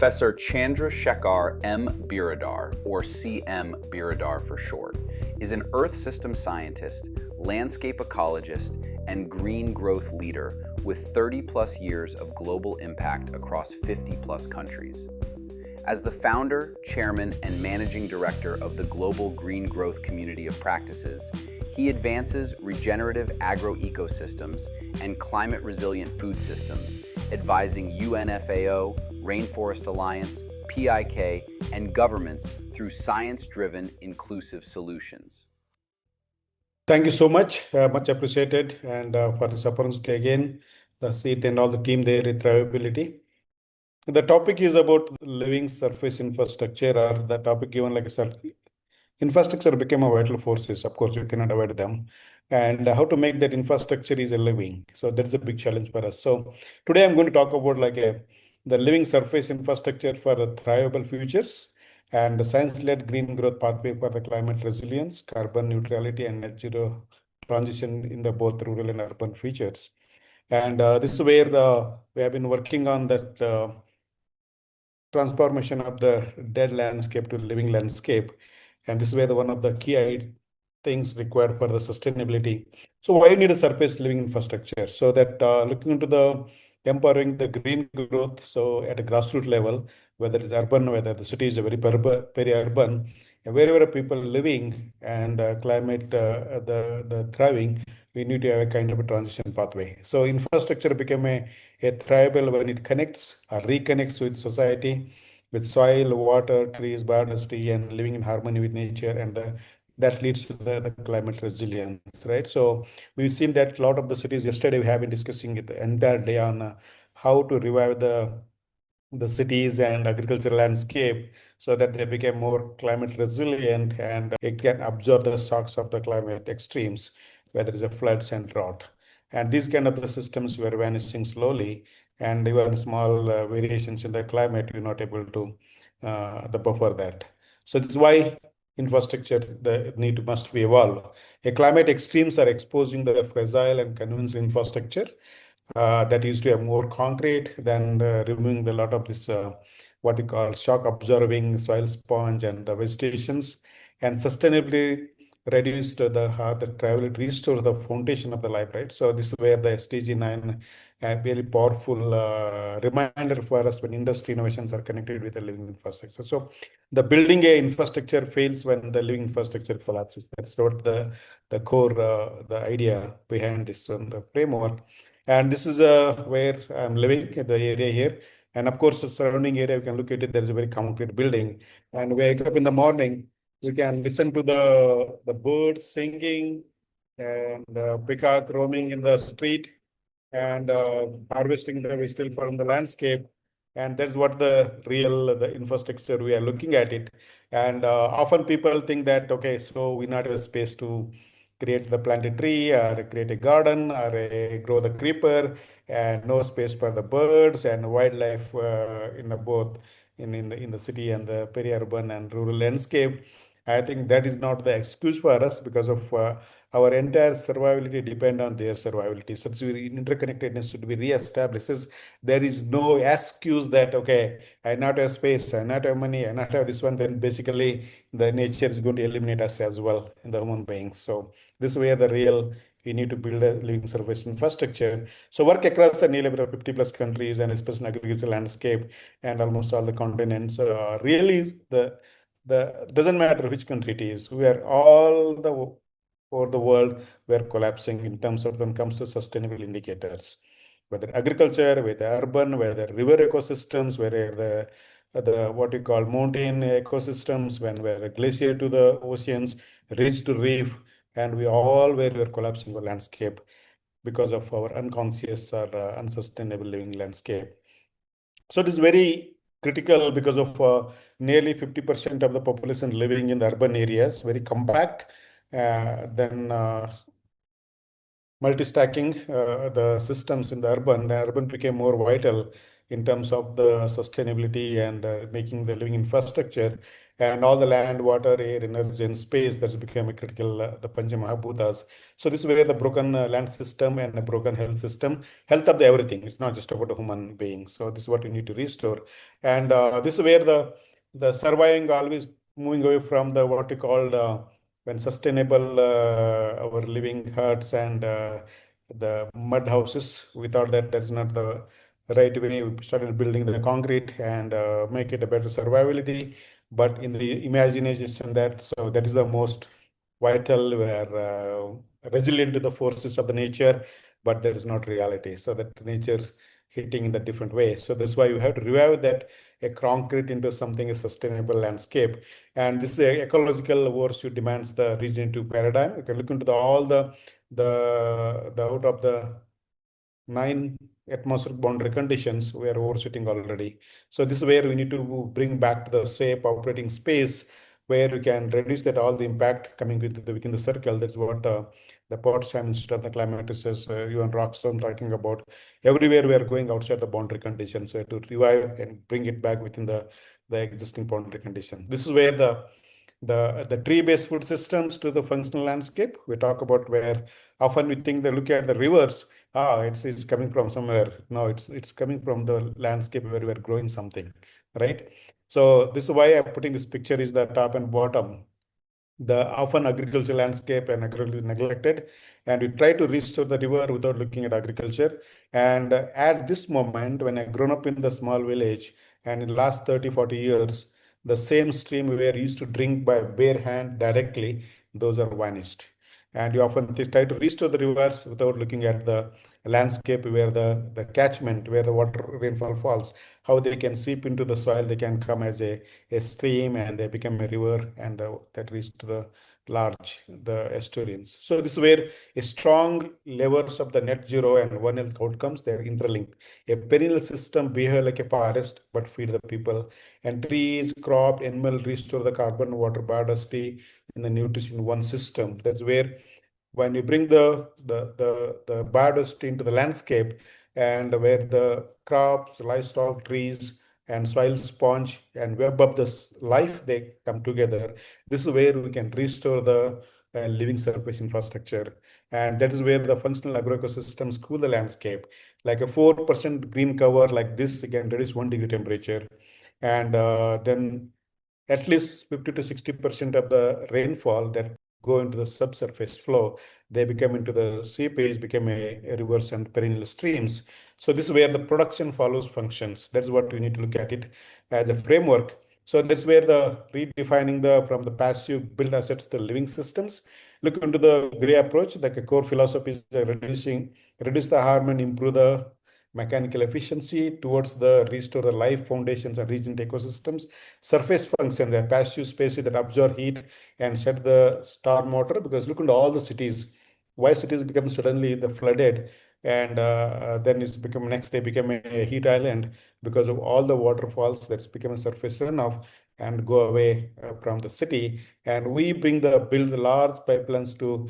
Professor Chandrasekhar M. Biradar, or CM Biradar for short, is an Earth system scientist, landscape ecologist, and green growth leader with 30-plus years of global impact across 50-plus countries. As the founder, chairman, and managing director of the Global Green Growth Community of Practices, he advances regenerative agroecosystems and climate-resilient food systems, advising UNFAO, Rainforest Alliance, PIK, and governments through science-driven inclusive solutions. Thank you so much. Much appreciated. And for this opportunity again, the seat and all the team there at Thrivability. The topic is about living surface infrastructure, or the topic given like a infrastructure became a vital forces. Of course, you cannot avoid them. And how to make that infrastructure is a living. So that's a big challenge for us. So today I'm going to talk about the living surface infrastructure for the thrivable futures and the science-led green growth pathway for the climate resilience, carbon neutrality, and net zero transition in the both rural and urban futures. And this is where we have been working on that transformation of the dead landscape to living landscape. And this is where one of the key things required for the sustainability. So why you need a surface living infrastructure? So that looking into the empowering the green growth, so at a grassroots level, whether it's urban, whether the city is a very urban, wherever people living and climate the thriving, we need to have a kind of a transition pathway. So infrastructure became a thrivable when it connects or reconnects with society, with soil, water, trees, biodiversity, and living in harmony with nature, and that leads to the climate resilience, right? So we've seen that a lot of the cities. Yesterday we have been discussing it the entire day on how to revive the cities and agricultural landscape so that they become more climate resilient and it can absorb the shocks of the climate extremes, whether it's a floods and drought. And these kind of the systems were vanishing slowly, and even small variations in the climate, you're not able to the buffer that. So this is why infrastructure the need must be evolved. A climate extremes are exposing the fragile and convincing infrastructure that used to have more concrete than removing a lot of this what we call shock absorbing soil sponge and the vegetations, and sustainably reduced the travel restore the foundation of the life, right? So this is where the SDG 9 a very powerful reminder for us when industry innovations are connected with the living infrastructure. So the building a infrastructure fails when the living infrastructure collapses. That's what the core the idea behind this and the framework. And this is where I'm living, the area here. And of course, the surrounding area, you can look at it, there's a very concrete building. And wake up in the morning, we can listen to the birds singing and peacock roaming in the street and harvesting the vegetable from the landscape. And that's what the real the infrastructure we are looking at it. And often people think that, okay, so we not have a space to create the plant a tree or create a garden or grow the creeper, and no space for the birds and wildlife in the both in the city and the peri-urban and rural landscape. I think that is not the excuse for us because of our entire survivability depend on their survivability. So interconnectedness should be reestablished. There is no excuse that, okay, I not have space, I not have money, I not have this one, then basically the nature is going to eliminate us as well in the human beings. So this way the real we need to build a living surface infrastructure. So work across the nearly 50 plus countries and especially agricultural landscape and almost all the continents. Really the doesn't matter which country it is. We are all the over the world we are collapsing in terms of when it comes to sustainable indicators, whether agriculture, whether urban, whether river ecosystems, whether the what we call mountain ecosystems, when we're a glacier to the oceans, ridge to reef, and we all where we're collapsing the landscape because of our unconscious or unsustainable living landscape. So it is very critical because of nearly 50% of the population living in the urban areas, very compact. Then multi-stacking the systems in the urban became more vital in terms of the sustainability and making the living infrastructure. and all the land, water, air, energy, and space that's become a critical, the Panchamahabhutas. So this is where the broken land system and a broken health system, health of the everything. It's not just about a human being. So this is what we need to restore. And this is where the surviving always moving away from the what we call when sustainable our living huts and the mud houses. We thought that that's not the right way. We started building the concrete and make it a better survivability. But in the imagination that, so that is the most vital, where resilient to the forces of the nature, but that is not reality. So that nature's hitting in the different way. So that's why you have to revive that a concrete into something a sustainable landscape. And this ecological overshoot demands the regenerative paradigm. You can look into all the out of the 9 atmospheric boundary conditions we are overshooting already. So this is where we need to bring back to the safe operating space where we can reduce that all the impact coming within the circle. That's what the Potsdam Institute of the Climate says, even Rockstone talking about. Everywhere we are going outside the boundary conditions, so to revive and bring it back within the existing boundary condition. This is where the tree-based food systems to the functional landscape. We talk about where often we think they look at the rivers. It's coming from somewhere. No, it's coming from the landscape where we are growing something, right? So this is why I'm putting this picture is the top and bottom. The often agricultural landscape and agriculture neglected, and we try to restore the river without looking at agriculture. And at this moment, when I grown up in the small village, and in the last 30-40 years, the same stream we were used to drink by bare hand directly, those are vanished. And you often try to restore the rivers without looking at the landscape where the catchment, where the water rainfall falls, how they can seep into the soil, they can come as a stream and they become a river, and that reach to the the estuaries. So this is where a strong levers of the net zero and One Health outcomes, they're interlinked. A perennial system behave like a forest but feed the people, and trees, crop, animal restore the carbon, water, biodiversity in the nutrition one system. That's where when you bring the biodiversity into the landscape, and where the crops, livestock, trees, and soil sponge and web of this life, they come together. This is where we can restore the living surface infrastructure. And that is where the functional agroecosystems cool the landscape. Like a 4% green cover like this, you can reduce 1 degree temperature. And then at least 50 to 60% of the rainfall that go into the subsurface flow, they become into the seepage, become a rivers and perennial streams. So this is where the production follows functions. That's what we need to look at it as a framework. So that's where the redefining the from the passive build assets to living systems. Look into the gray approach, like a core philosophy is reduce the harm and improve the mechanical efficiency towards the restore the life foundations and regenerate ecosystems. Surface function, the passive spaces that absorb heat and set the storm water. Because look into all the cities, why cities become suddenly the flooded, and then it's become next day become a heat island because of all the waterfalls that's become a surface runoff and go away from the city. And we build the large pipelines to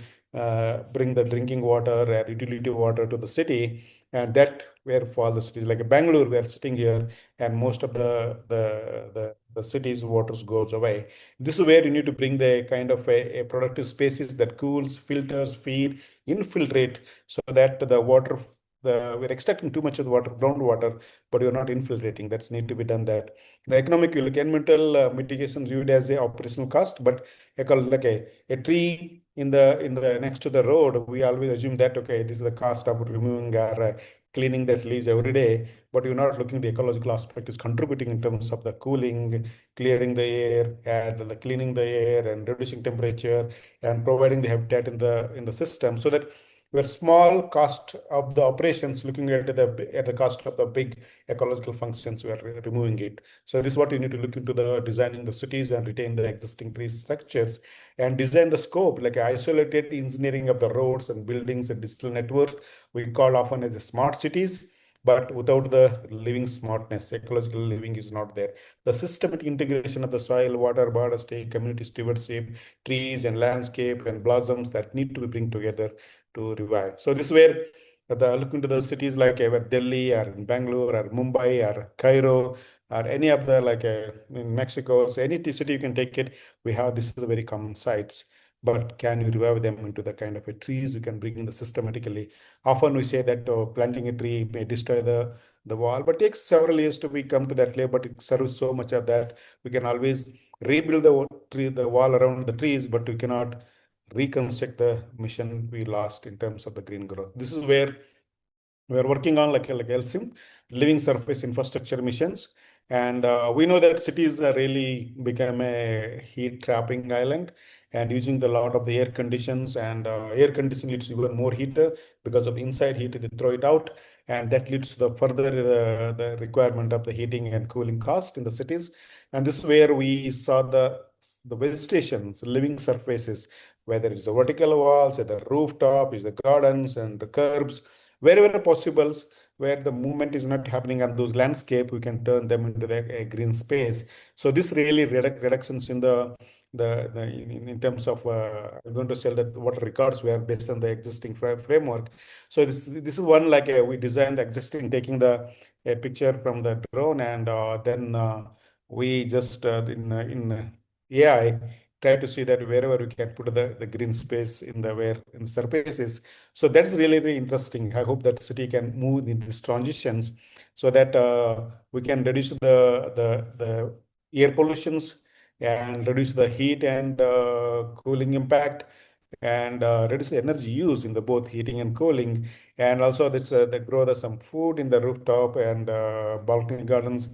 bring the drinking water and utility water to the city, and that where for the cities like Bangalore, we are sitting here, and most of the city's waters goes away. This is where you need to bring the kind of a productive spaces that cools, filters, feed, infiltrate, so that the water, we're extracting too much of the water, groundwater, but you're not infiltrating. That's need to be done. That the economic, environmental mitigations viewed as a operational cost, but like a tree in the next to the road, we always assume that okay, this is the cost of removing or cleaning that leaves every day, but you're not looking at the ecological aspect is contributing in terms of the cooling, clearing the air, and the cleaning the air and reducing temperature and providing the habitat in the system, so that where small cost of the operations looking at the cost of the big ecological functions, we are removing it. So this is what you need to look into the designing the cities and retain the existing tree structures and design the scope like isolated engineering of the roads and buildings and digital networks we call often as a smart cities, but without the living smartness, ecological living is not there. The systematic integration of the soil, water, biodiversity, community stewardship, trees and landscape and blossoms that need to be bring together to revive. So this is where the look into the cities like Delhi or Bangalore or Mumbai or Cairo, or any of the like in Mexico, so any city you can take it, we have this is the very common sites. But can you revive them into the kind of a trees you can bring in the systematically? Often we say that planting a tree may destroy the wall, but takes several years to we come to that level. But it serves so much of that. We can always rebuild the tree, the wall around the trees, but we cannot reconstruct the mission we lost in terms of the green growth. This is where we are working on like LSIM, living surface infrastructure missions. And we know that cities are really become a heat trapping island and using the lot of the air conditions, and air conditioning leads to even more heat because of inside heat, they throw it out. And that leads to the further the requirement of the heating and cooling cost in the cities. And this is where we saw the vegetations, living surfaces, whether it's the vertical walls, or the rooftop, is the gardens and the curbs, wherever possible, where the movement is not happening on those landscape, we can turn them into a green space. So this really reductions in in terms of I'm going to say that what records were based on the existing framework. So this is one like we designed the existing, taking the a picture from the drone, and then we just in AI try to see that wherever we can put the green space in the where in the surfaces. So that's really, really interesting. I hope that city can move in these transitions so that we can reduce the air pollutions and reduce the heat and cooling impact, and reduce the energy use in the both heating and cooling. And also this they grow some food in the rooftop and balcony gardens,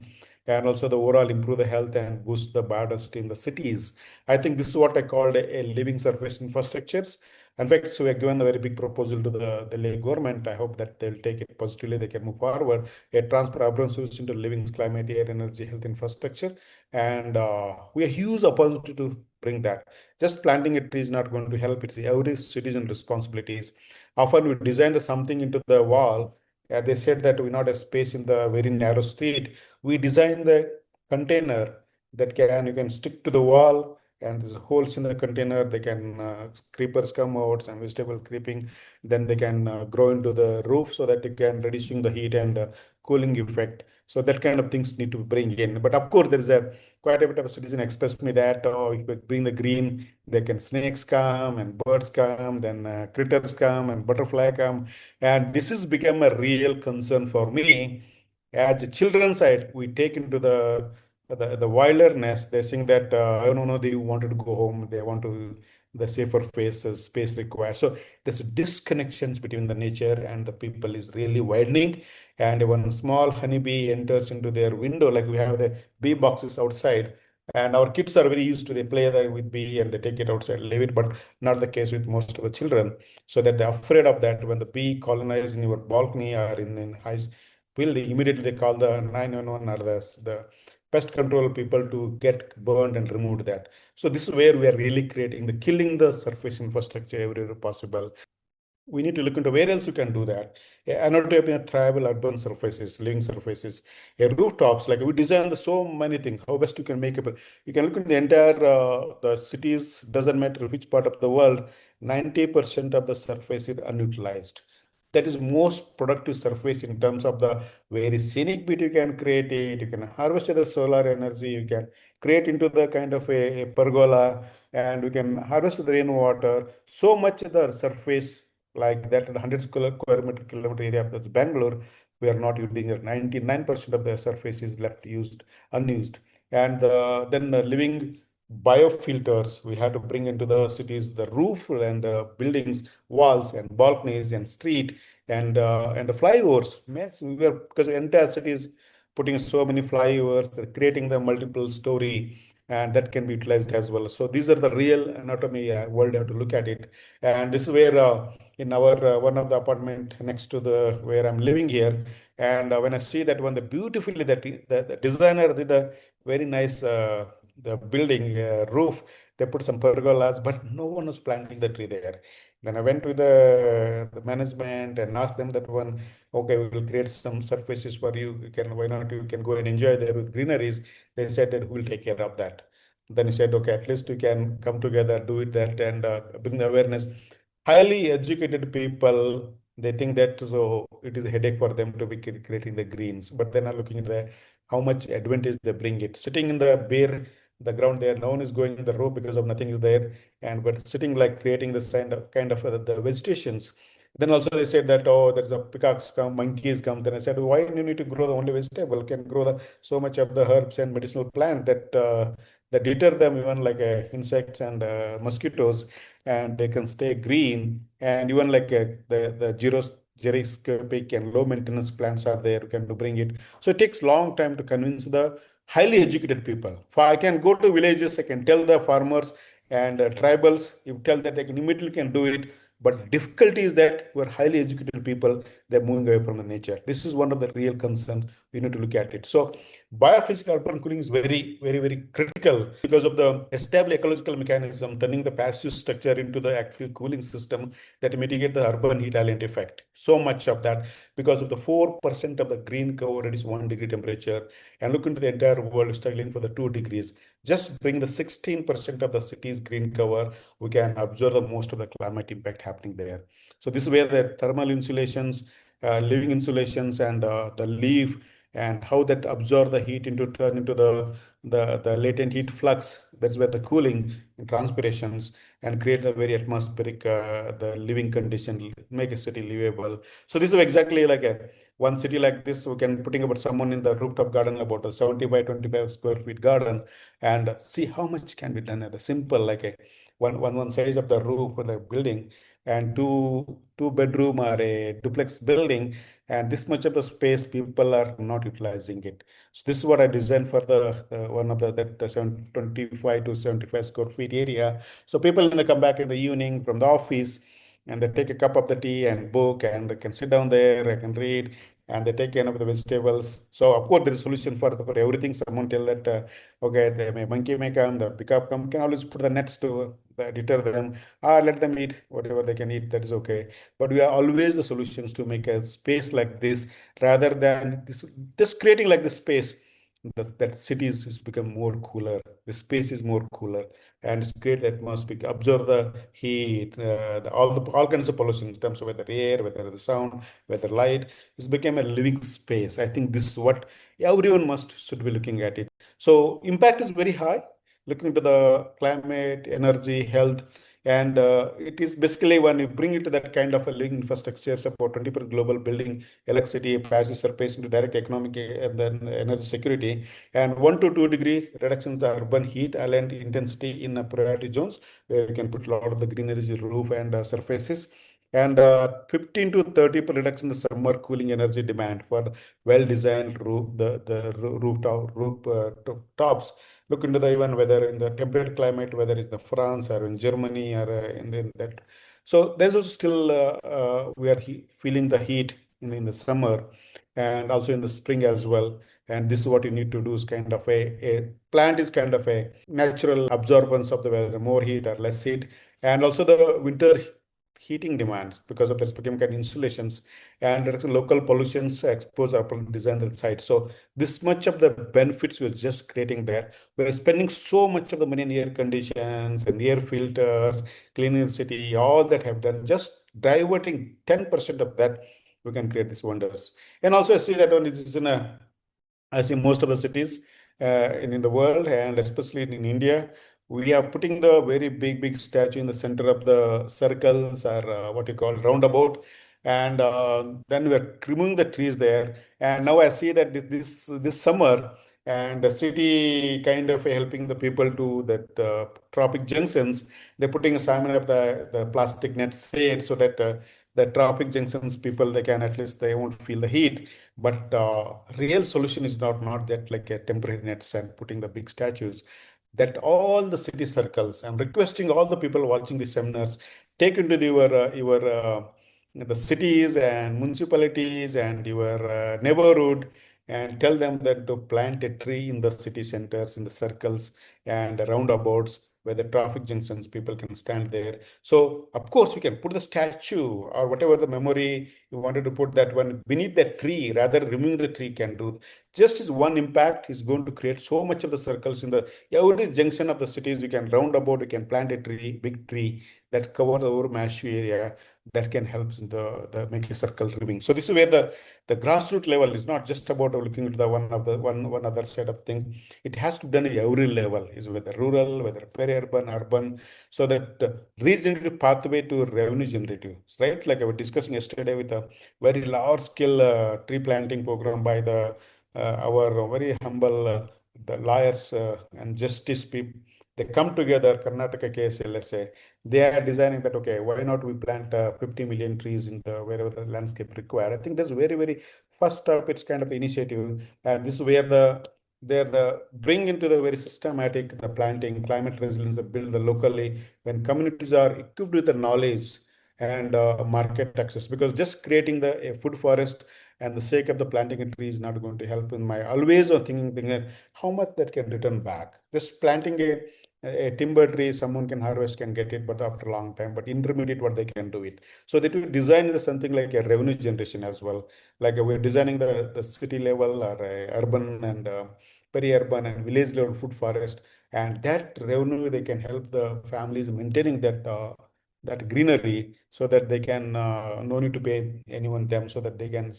and also the overall improve the health and boost the biodiversity in the cities. I think this is what I called a living surface infrastructures. In fact, so we have given a very big proposal to the Lake government. I hope that they'll take it positively. They can move forward a transfer urban solution to living climate, air, energy, health infrastructure, and we have huge opportunity to bring that. Just planting a tree is not going to help. It's every citizen responsibilities. Often we design the something into the wall. They said that we not have space in the very narrow street. We design the container that can you can stick to the wall, and there's holes in the container. They can creepers come out, some vegetable creeping, then they can grow into the roof so that it can reducing the heat and cooling effect. So that kind of things need to bring in. But of course, there is a quite a bit of citizen expressed me that oh, if we bring the green, they can snakes come and birds come, then critters come and butterfly come, and this has become a real concern for me. As a children's side, we take into the wilderness. They think that I don't know, they wanted to go home. They want to the safer faces, space required. So there's disconnections between the nature and the people is really widening. And when small honeybee enters into their window, like we have the bee boxes outside, and our kids are very used to they play with bee and they take it outside, leave it, but not the case with most of the children. So that they're afraid of that when the bee colonize in your balcony or in high building, immediately they call the 911 or the pest control people to get burned and removed that. So this is where we are really creating the killing the surface infrastructure everywhere possible. We need to look into where else you can do that. Another thrivable urban surfaces, living surfaces, rooftops. Like we design the so many things. How best you can make it. You can look at the entire the cities. Doesn't matter which part of the world. 90% of the surface is unutilized. That is most productive surface in terms of the very scenic beauty you can create it. You can harvest the solar energy. You can create into the kind of a pergola, and we can harvest the rainwater. So much of the surface like that, the 100 kilometer area of that's Bangalore, we are not using it. 99% of the surface is left used, unused. And then living biofilters, we have to bring into the cities, the roof and buildings, walls and balconies and street and the flyovers. Yes, we were because the entire city is putting so many flyovers, they're creating the multiple story, and that can be utilized as well. So these are the real anatomy world. You have to look at it, and this is where in our one of the apartment next to the where I'm living here, and when I see that one, the beautifully that the designer did a very nice the building roof. They put some pergolas, but no one was planting the tree there. Then I went to the management and asked them that one, okay, we will create some surfaces for you. You can, why not you can go and enjoy the greeneries. They said that we'll take care of that. Then he said, okay, at least we can come together, do it that, and bring the awareness. Highly educated people, they think that so it is a headache for them to be creating the greens, but they're not looking at the how much advantage they bring it. Sitting in the bare, the ground there, no one is going in the row because of nothing is there, and but sitting like creating this kind of the vegetations. Then also they said that, oh, there's a peacocks come, monkeys come. Then I said, why do you need to grow the only vegetable? You can grow the so much of the herbs and medicinal plant that deter them, even like insects and mosquitoes, and they can stay green. And even like the gyroscopic and low maintenance plants are there. You can to bring it. So it takes long time to convince the highly educated people. For I can go to villages, I can tell the farmers and tribals, you tell that they can immediately can do it. But difficulty is that we're highly educated people, they're moving away from the nature. This is one of the real concerns. We need to look at it. So biophysical urban cooling is very, very, very critical because of the established ecological mechanism, turning the passive structure into the active cooling system that mitigate the urban heat island effect. So much of that because of the 4% of the green cover, it is 1 degree temperature. And look into the entire world struggling for the 2 degrees. Just bring the 16% of the city's green cover, we can observe the most of the climate impact happening there. So this is where the thermal insulations, living insulations, and the leaf and how that absorb the heat into turn into the latent heat flux. That's where the cooling and transpirations and create a very atmospheric the living condition, make a city livable. So this is exactly like a one city like this. We can putting about someone in the rooftop garden about a 70 by 25 square feet garden and see how much can be done at the simple like a one size of the roof of the building and two bedroom or a duplex building, and this much of the space people are not utilizing it. So this is what I designed for the one of the 25 to 75 square feet area. So people when they come back in the evening from the office and they take a cup of the tea and book and they can sit down there, I can read, and they take care of the vegetables. So of course there is solution for everything. Someone tell that okay, the monkey may come, the pickup come, can always put the nets to deter them. Let them eat whatever they can eat. That is okay. But we are always the solutions to make a space like this rather than this, just creating like this space. That cities is become more cooler. The space is more cooler, and it's great atmosphere. Absorb the heat, all kinds of pollution in terms of whether air, whether the sound, whether light. It's become a living space. I think this is what everyone must should be looking at it. So impact is very high. Looking to the climate, energy, health, and it is basically when you bring it to that kind of a living infrastructure, support 20% global building, electricity, passive surface into direct economic and then energy security, and 1 to 2 degree reduction in the urban heat island intensity in priority zones, where you can put a lot of the green energy roof and surfaces, and 15 to 30% reduction in the summer cooling energy demand for the well-designed roof tops. Look into the even whether in the temperate climate, whether it's the France or in Germany or in that. So there's also still we are feeling the heat in the summer and also in the spring as well. And this is what you need to do is kind of a plant is kind of a natural absorbance of the weather, more heat or less heat. And also the winter heating demands because of the chemical insulations and there is local pollutions exposed or design the site. So this much of the benefits we're just creating there. We're spending so much of the money in air conditions and air filters, cleaning the city, all that have done, just diverting 10% of that, we can create these wonders. And also I see that one is in a as in most of the cities in the world, and especially in India, we are putting the very big statue in the center of the circles or what you call roundabout, and then we are removing the trees there. And now I see that this summer, and the city kind of helping the people to that traffic junctions. They're putting a simon of the plastic net shade so that the traffic junctions people they can at least they won't feel the heat, but real solution is not that like a temporary nets and putting the big statues. That all the city circles. I'm requesting all the people watching the seminars take into your the cities and municipalities and your neighborhood and tell them that to plant a tree in the city centers, in the circles and roundabouts where the traffic junctions people can stand there. So of course you can put the statue or whatever the memory you wanted to put that one beneath that tree, rather removing the tree can do just is one impact is going to create so much of the circles in the every junction of the cities. You can round about, you can plant a tree, big tree that cover the over massive area that can help in the make a circle living. So this is where the grassroots level is not just about looking at the one other side of things. It has to be done at every level, is whether rural, whether peri-urban, urban, so that regenerative pathway to revenue generative, right? Like I was discussing yesterday with a very large scale tree planting program by our very humble the lawyers and justice people. They come together, Karnataka case, let's say, they are designing that, okay, why not we plant 50 million trees in the wherever the landscape required. I think that's very, very first of its kind of initiative. And this is where they're bring into the very systematic, the planting, climate resilience, build the locally, when communities are equipped with the knowledge and market access, because just creating the a food forest and the sake of the planting a tree is not going to help in my always on thinking how much that can return back. Just planting a timber tree, someone can harvest, can get it, but after a long time, but intermediate what they can do it. So they will design something like a revenue generation as well. Like we're designing the city level or urban and peri-urban and village level food forest, and that revenue they can help the families maintaining that greenery so that they can no need to pay anyone them, so that they can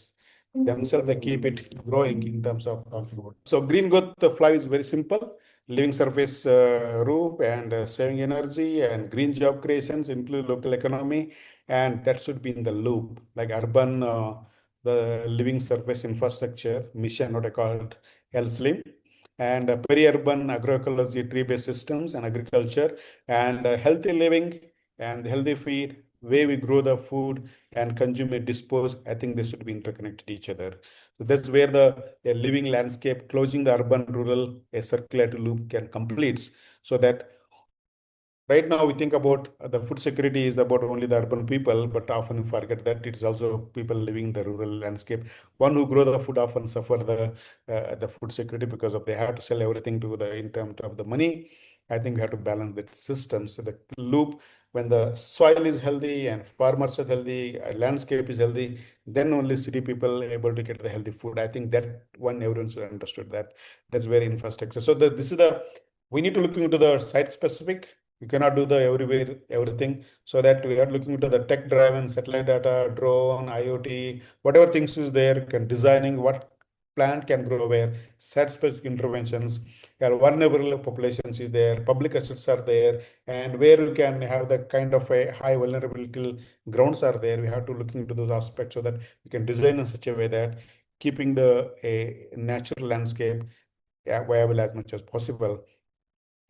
themselves they keep it growing in terms of food. So green growth fly is very simple. Living surface roof and saving energy and green job creations include local economy, and that should be in the loop like urban the living surface infrastructure mission, what I called LSLIM, and peri-urban agroecology, tree-based systems and agriculture, and healthy living and healthy feed, way we grow the food and consume it, dispose. I think they should be interconnected each other. So that's where the a living landscape, closing the urban rural, a circular loop can complete, so that right now, we think about the food security is about only the urban people, but often we forget that it's also people living in the rural landscape. One who grow the food often suffer the food security because of they have to sell everything to the in terms of the money. I think we have to balance the system. So the loop, when the soil is healthy and farmers are healthy, landscape is healthy, then only city people are able to get the healthy food. I think that one everyone should understood that. That's very infrastructure. So this is the we need to look into the site specific. You cannot do the everywhere everything. So that we are looking into the tech driven satellite data, drone, IoT, whatever things is there, can designing what plant can grow where, site specific interventions, vulnerable populations is there, public assets are there, and where you can have the kind of a high vulnerability grounds are there. We have to look into those aspects so that we can design in such a way that keeping the a natural landscape viable as much as possible.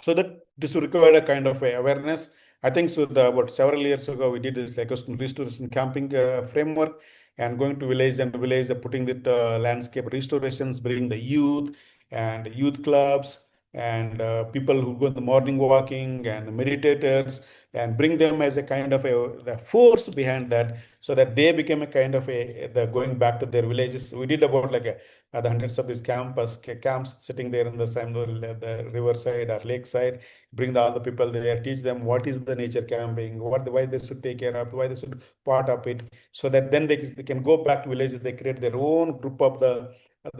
So that this required a kind of a awareness. I think so. About several years ago, we did this like a restoration camping framework, and going to village and village, putting the landscape restorations, bringing the youth and youth clubs and people who go in the morning walking and meditators, and bring them as a kind of a the force behind that, so that they became a kind of a the going back to their villages. We did about like the hundreds of these camps sitting there in the same the riverside or lakeside, bring all the people there, teach them what is the nature camping, why they should take care of, why they should part of it, so that then they can go back to villages, they create their own group of the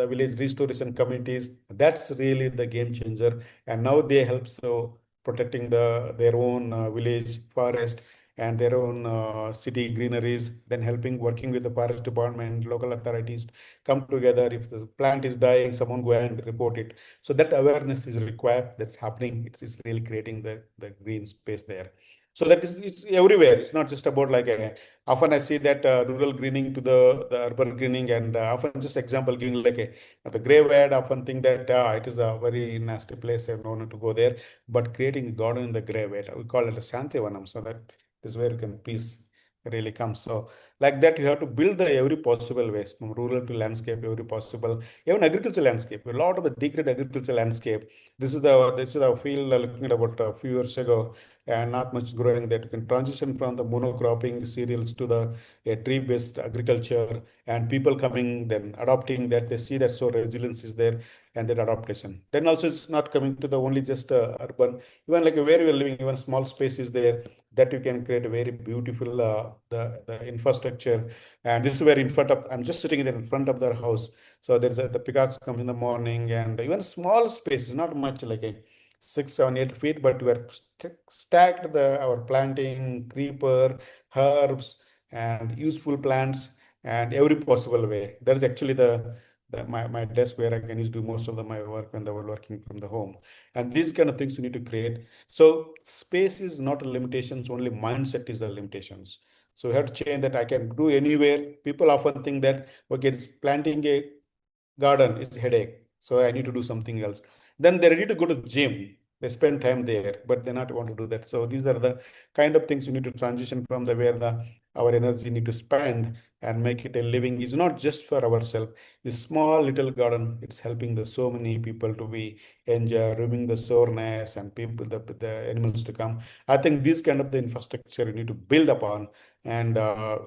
village restoration communities. That's really the game changer. And now they help so protecting their own village forest and their own city greeneries, then helping working with the forest department, local authorities, come together. If the plant is dying, someone go and report it. So that awareness is required. That's happening. It's really creating the green space there. So that is it's everywhere. It's not just about like a, often I see that rural greening to the urban greening, and often just example giving like the graveyard. Often think that it is a very nasty place and no need to go there. But creating a garden in the graveyard, we call it a Shantivanam, so that is where you can peace really comes. So like that, you have to build the every possible ways from rural to landscape, every possible, even agriculture landscape. A lot of the degraded agriculture landscape. This is the field looking at about a few years ago. and not much growing that. You can transition from the monocropping cereals to the tree-based agriculture, and people coming then adopting that. They see that so resilience is there and that adaptation. Then also it's not coming to the only just urban, even like where we're living, even small space is there that you can create a very beautiful the infrastructure. And this is where in front of, I'm just sitting there in front of their house. So the peacocks come in the morning, and even small spaces, not much, like a 6, 7, 8 feet, but we are stacked our planting, creeper, herbs, and useful plants, and every possible way. That is actually my desk where I can use do most of my work when they were working from the home. And these kind of things you need to create. So space is not a limitations, only mindset is the limitations. So we have to change that. I can do anywhere. People often think that, okay, it's planting a garden is headache, so I need to do something else. Then they're ready to go to the gym. They spend time there, but they not want to do that. So these are the kind of things you need to transition from the where the our energy need to spend and make it a living. It's not just for ourselves. This small little garden, it's helping the so many people to be enjoy, removing the soreness and people the animals to come. I think this kind of the infrastructure you need to build upon, and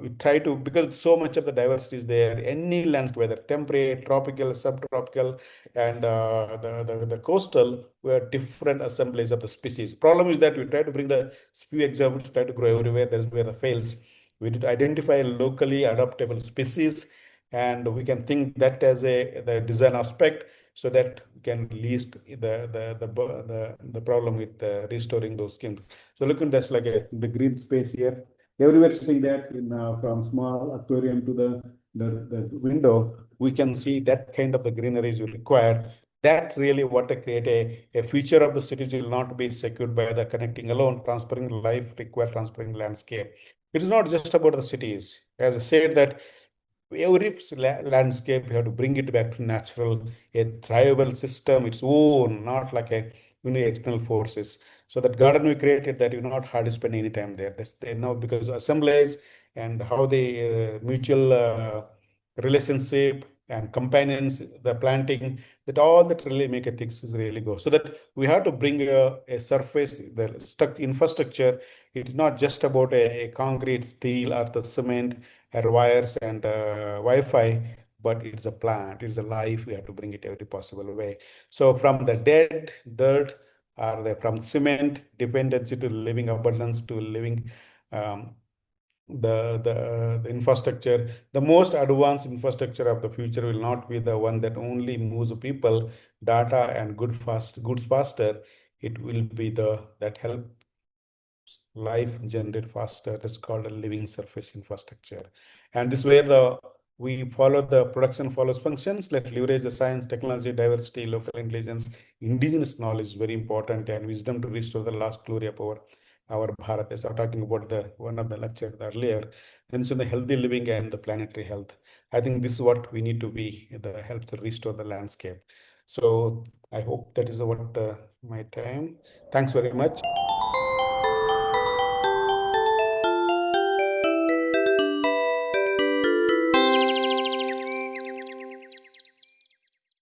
we try to, because so much of the diversity is there. Any landscape, whether temperate, tropical, subtropical, and the coastal, were different assemblies of the species. Problem is that we try to bring the few examples, try to grow everywhere. That's where the fails. We need to identify locally adaptable species, and we can think that as a the design aspect, so that we can least the problem with restoring those skins. So look at that's like the green space here. Everywhere sitting there in from small aquarium to the window, we can see that kind of the greenery is required. That's really what to create a future of the cities will not be secured by the connecting alone. Transferring life require transferring landscape. It is not just about the cities. As I said that every landscape, you have to bring it back to natural, a thrivable system, its own, not like a external forces. So that garden we created, that you not hard to spend any time there. That's they know, because assemblies and how the mutual relationship and companions, the planting, that all that really make a things is really go. So that we have to bring a surface, the stuck infrastructure. It's not just about a concrete, steel, or the cement, or wires and Wi-Fi, but it's a plant, it's a life. We have to bring it every possible way. So from the dead dirt, or from cement dependency to living abundance to living um, the infrastructure. The most advanced infrastructure of the future will not be the one that only moves people, data, and goods faster. It will be the that help life generate faster. That's called a living surface infrastructure. And this way we follow the production follows functions. Let's leverage the science, technology, diversity, local intelligence, indigenous knowledge is very important, and wisdom to restore the lost glory of our Bharat. As I was talking about the one of the lecture earlier, and so the healthy living and the planetary health. I think this is what we need to be, the help to restore the landscape. So I hope that is what my time. Thanks very much.